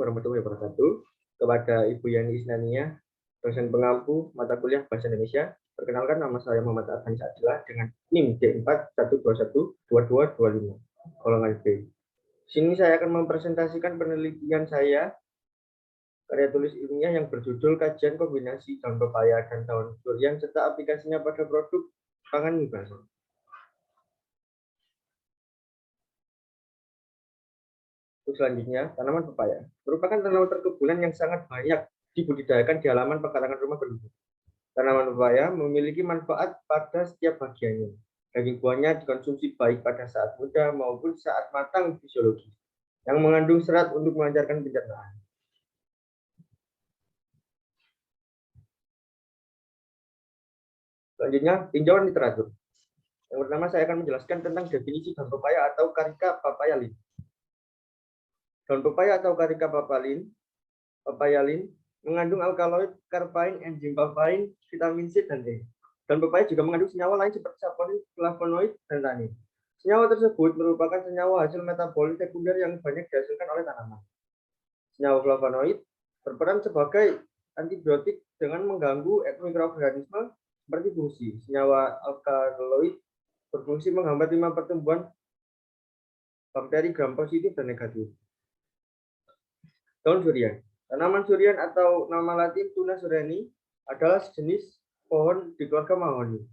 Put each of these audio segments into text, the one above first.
warahmatullahi wabarakatuh. Kepada Ibu Yani Isnania, dosen pengampu mata kuliah Bahasa Indonesia. Perkenalkan, nama saya Muhammad Arfan Sadillah dengan NIM D412122225, golongan B. Sini saya akan mempresentasikan penelitian saya, karya tulis ilmiah yang berjudul Kajian Kombinasi Daun Pepaya dan Daun Durian serta aplikasinya pada produk pangan Mibasa. Selanjutnya, tanaman pepaya merupakan tanaman perkebunan yang sangat banyak dibudidayakan di halaman pekarangan rumah penduduk. Tanaman pepaya memiliki manfaat pada setiap bagiannya. Daging buahnya dikonsumsi baik pada saat muda maupun saat matang fisiologis, yang mengandung serat untuk melancarkan pencernaan. Selanjutnya, tinjauan literatur. Yang pertama, saya akan menjelaskan tentang definisi daun pepaya atau Carica papayalin. Daun pepaya atau Carica papayalin mengandung alkaloid, karpain, enzim papain, vitamin C, dan E. Daun pepaya juga mengandung senyawa lain seperti saponin, flavonoid, dan tanin. Senyawa tersebut merupakan senyawa hasil metabolit sekunder yang banyak dihasilkan oleh tanaman. Senyawa flavonoid berperan sebagai antibiotik dengan mengganggu mikroorganisme seperti fungsi. Senyawa alkaloid berfungsi menghambat lima pertumbuhan bakteri gram positif dan negatif. Daun durian. Tanaman durian atau nama latin Tuna sureni adalah sejenis pohon di keluarga mahoni.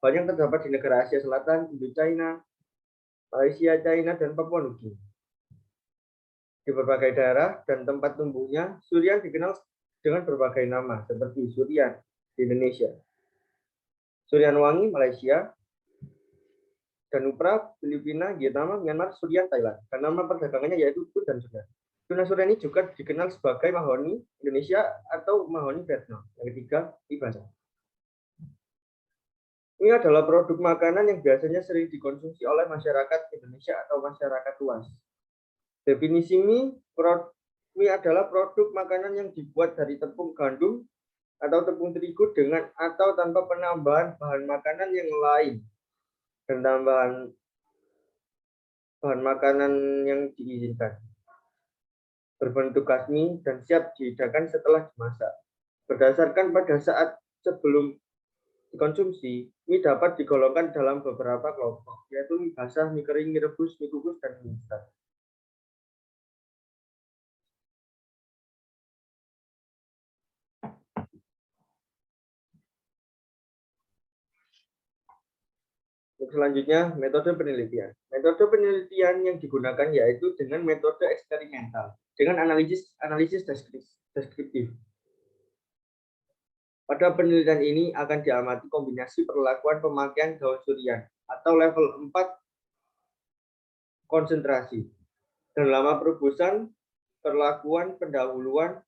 Banyak terdapat di negara Asia Selatan, Indochina, Malaysia, China, dan Papua Nugini. Di berbagai daerah dan tempat tumbuhnya, durian dikenal dengan berbagai nama, seperti durian di Indonesia, durian wangi Malaysia, Danupra Filipina, Vietnam, Myanmar, durian Thailand. Dan nama perdagangannya yaitu tun dan durian. Tuna sureni juga dikenal sebagai mahoni Indonesia atau mahoni Vietnam. Yang ketiga, Mibasa. Ini adalah produk makanan yang biasanya sering dikonsumsi oleh masyarakat Indonesia atau masyarakat luas. Definisi mie adalah produk makanan yang dibuat dari tepung gandum atau tepung terigu dengan atau tanpa penambahan bahan makanan yang lain dan tambahan bahan makanan yang diizinkan. Berbentuk kasmi dan siap dihidangkan setelah dimasak. Berdasarkan pada saat sebelum dikonsumsi, mie dapat digolongkan dalam beberapa kelompok, yaitu mie basah, mie kering, mie rebus, mie kukus, dan mie instan. Selanjutnya, metode penelitian. Metode penelitian yang digunakan yaitu dengan metode eksperimental, dengan analisis deskriptif. Pada penelitian ini akan diamati kombinasi perlakuan pemakaian daun durian atau level 4 konsentrasi dan lama perebusan, perlakuan pendahuluan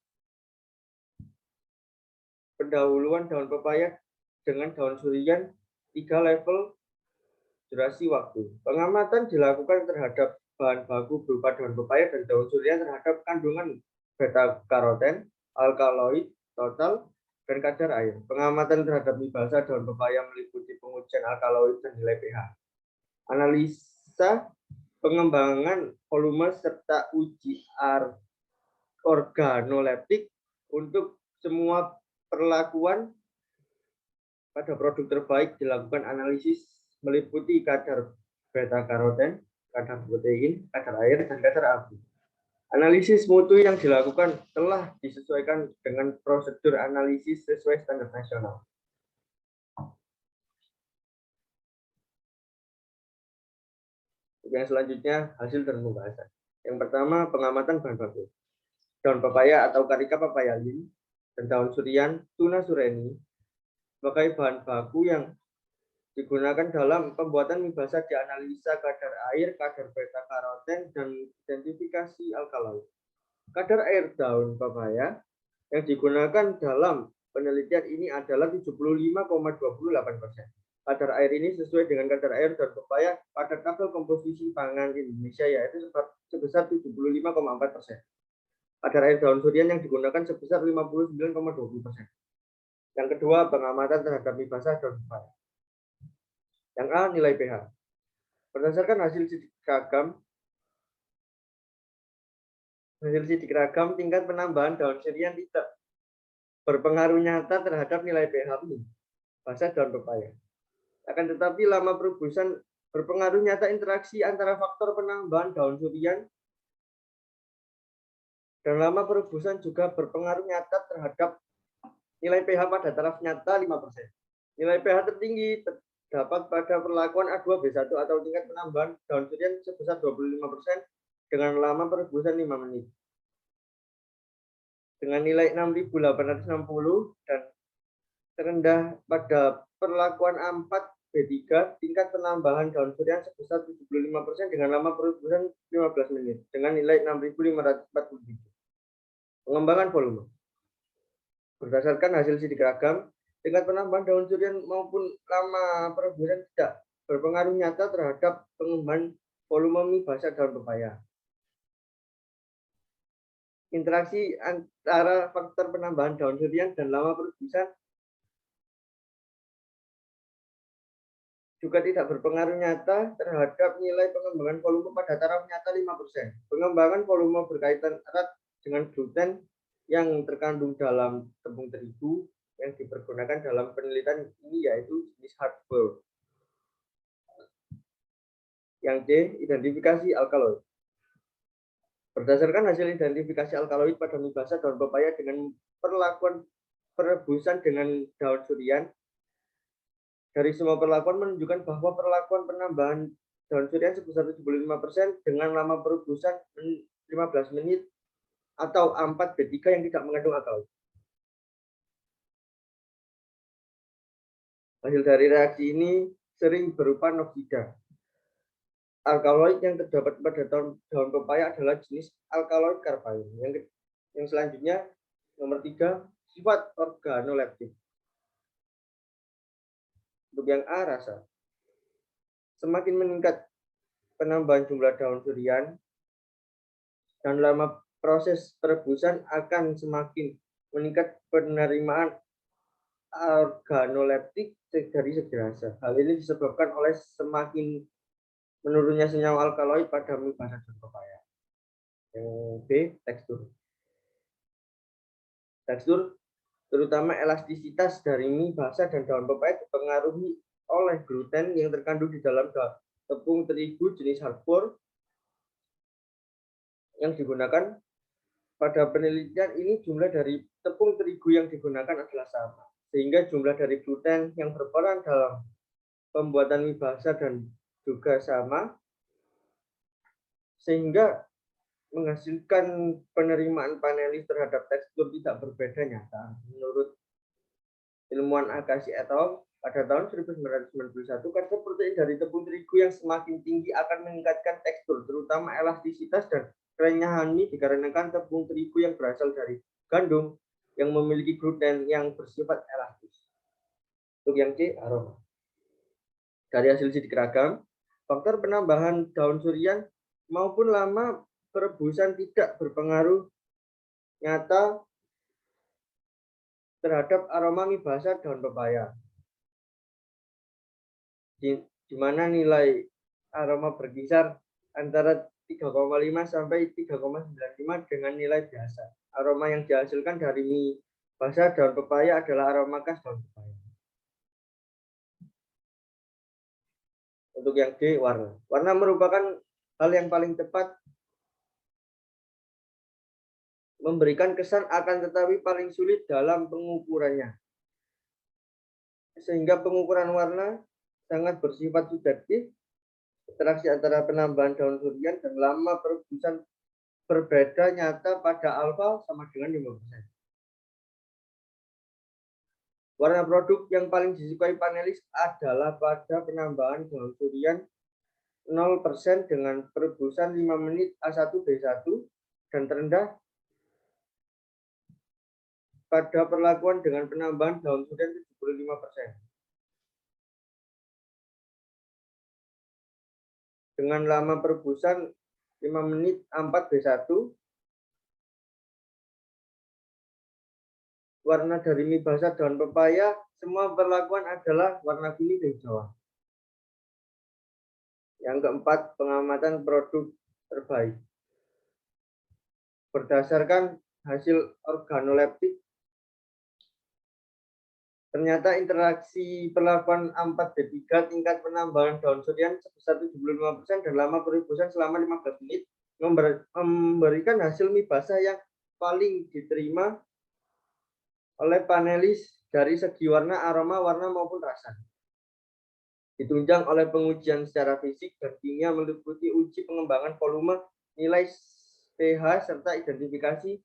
daun pepaya dengan daun durian 3 level durasi waktu. Pengamatan dilakukan terhadap bahan baku berupa daun pepaya dan daun durian terhadap kandungan beta karoten, alkaloid total, dan kadar air. Pengamatan terhadap Mibasa daun pepaya meliputi pengujian alkaloid dan nilai pH. Analisa pengembangan volume serta uji organoleptik untuk semua perlakuan pada produk terbaik dilakukan analisis meliputi kadar beta karoten, kadar protein, kadar air, dan kadar abu. Analisis mutu yang dilakukan telah disesuaikan dengan prosedur analisis sesuai standar nasional. Yang selanjutnya, hasil dan pembahasan. Yang pertama, pengamatan bahan baku. Daun pepaya atau Carica papayalin dan daun durian Tuna sureni sebagai bahan baku yang digunakan dalam pembuatan mie basah dianalisa kadar air, kadar beta karoten, dan identifikasi alkaloid. Kadar air daun pepaya yang digunakan dalam penelitian ini adalah 75,28%. Kadar air ini sesuai dengan kadar air daun pepaya pada tabel komposisi pangan Indonesia yaitu sebesar 75,4%. Kadar air daun durian yang digunakan sebesar 59,20%. Yang kedua, pengamatan terhadap mie basah daun pepaya. Yang A, nilai pH. Berdasarkan hasil sidik ragam Hasil sidik ragam, tingkat penambahan daun sirian tidak berpengaruh nyata terhadap nilai pH basah daun pepaya. Akan tetapi lama perebusan berpengaruh nyata interaksi antara faktor penambahan daun surian dan lama perebusan juga berpengaruh nyata terhadap nilai pH pada taraf nyata 5%. Nilai pH tertinggi terdapat pada perlakuan A2B1 atau tingkat penambahan daun surian sebesar 25% dengan lama perebusan 5 menit. Dengan nilai 6.860 dan terendah pada perlakuan A4B3, tingkat penambahan daun surian sebesar 75% dengan lama perebusan 15 menit dengan nilai 6.547. Pengembangan volume. Berdasarkan hasil sidik ragam, tingkat penambahan daun surian maupun lama perebusan tidak berpengaruh nyata terhadap pengembangan volume mie basah daun pepaya. Interaksi antara faktor penambahan daun surian dan lama perebusan juga tidak berpengaruh nyata terhadap nilai pengembangan volume pada taraf nyata 5%. Pengembangan volume berkaitan erat dengan gluten yang terkandung dalam tepung terigu yang dipergunakan dalam penelitian ini yaitu jenis hardboiled. Yang D, identifikasi alkaloid. Berdasarkan hasil identifikasi alkaloid pada mie basah daun pepaya dengan perlakuan perebusan dengan daun surian, dari semua perlakuan menunjukkan bahwa perlakuan penambahan daun surian sebesar 75% dengan lama perebusan 15 menit atau A4B3 yang tidak mengandung alkaloid. Hasil dari reaksi ini sering berupa noksida. Alkaloid yang terdapat pada daun pepaya adalah jenis alkaloid karbain. Yang selanjutnya, nomor 3, sifat organoleptik. Untuk yang A, rasa. Semakin meningkat penambahan jumlah daun surian dan lama proses perebusan akan semakin meningkat penerimaan organoleptik dari segi rasa. Hal ini disebabkan oleh semakin menurunnya senyawa alkaloid pada mie basah daun pepaya. Yang B, tekstur. Tekstur, terutama elastisitas dari mie basah dan daun pepaya dipengaruhi oleh gluten yang terkandung di dalam tepung terigu jenis hardboiled yang digunakan. Pada penelitian ini jumlah dari tepung terigu yang digunakan adalah sama, sehingga jumlah dari gluten yang berperan dalam pembuatan mie basah dan juga sama, sehingga menghasilkan penerimaan panelis terhadap tekstur tidak berbeda nyata. Menurut ilmuwan Agassi et al. Pada tahun 1991, kadar protein dari tepung terigu yang semakin tinggi akan meningkatkan tekstur, terutama elastisitas dan kerenyahan mie dikarenakan tepung terigu yang berasal dari gandum yang memiliki gluten yang bersifat elastis. Untuk yang C, aroma. Dari hasil sidik ragam, faktor penambahan daun surian maupun lama perebusan tidak berpengaruh nyata terhadap aroma mie basah daun pepaya. Di mana nilai aroma berkisar antara 3,5 sampai 3,95 dengan nilai biasa. Aroma yang dihasilkan dari mie basah daun pepaya adalah aroma khas daun pepaya. Untuk yang D, warna. Warna merupakan hal yang paling tepat memberikan kesan akan tetapi paling sulit dalam pengukurannya. Sehingga pengukuran warna sangat bersifat subjektif. Interaksi antara penambahan daun surian dan lama perebusan berbeda nyata pada alfa sama dengan 5%. Warna produk yang paling disukai panelis adalah pada penambahan daun surian 0% dengan perebusan 5 menit A1B1 dan terendah pada perlakuan dengan penambahan daun surian 75%. Dengan lama perebusan 5 menit A4B1, warna dari mie basah daun pepaya, semua perlakuan adalah warna kuning kehijauan. Yang keempat, pengamatan produk terbaik. berdasarkan hasil organoleptik, ternyata interaksi perlakuan A4B3 tingkat penambahan daun surian sebesar 75% dan lama peribusan selama 15 menit memberikan hasil mie basah yang paling diterima oleh panelis dari segi warna, aroma, warna maupun rasa. Ditunjang oleh pengujian secara fisik dan kimia meliputi uji pengembangan volume, nilai pH, serta identifikasi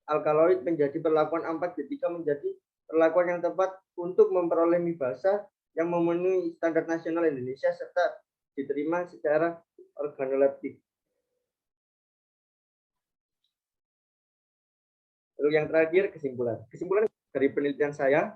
alkaloid menjadi perlakuan A4B3 menjadi perlakuan yang tepat untuk memperoleh mie basah yang memenuhi standar nasional Indonesia serta diterima secara organoleptik. Lalu yang terakhir, kesimpulan. Kesimpulan dari penelitian saya,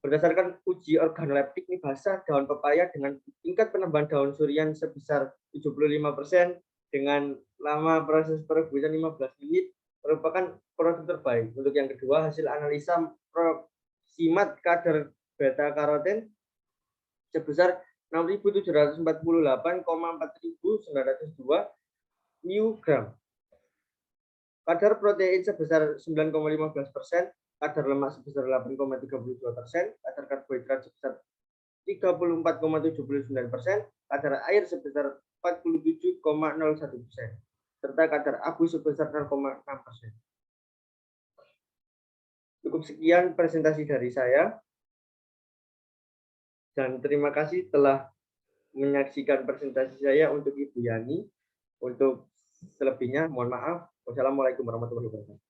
berdasarkan uji organoleptik mie basah daun pepaya dengan tingkat penambahan daun surian sebesar 75% dengan lama proses perebusan 15 menit merupakan produk terbaik. Untuk yang kedua, hasil analisa proximat kadar beta karoten sebesar 6.748,4.902 μg. Kadar protein sebesar 9,15%, kadar lemak sebesar 8,32%, kadar karbohidrat sebesar 34,79%, kadar air sebesar 47,01%, serta kadar abu sebesar 0,6%. Cukup sekian presentasi dari saya, dan terima kasih telah menyaksikan presentasi saya untuk Ibu Yani. Untuk selebihnya, mohon maaf. Wassalamualaikum warahmatullahi wabarakatuh.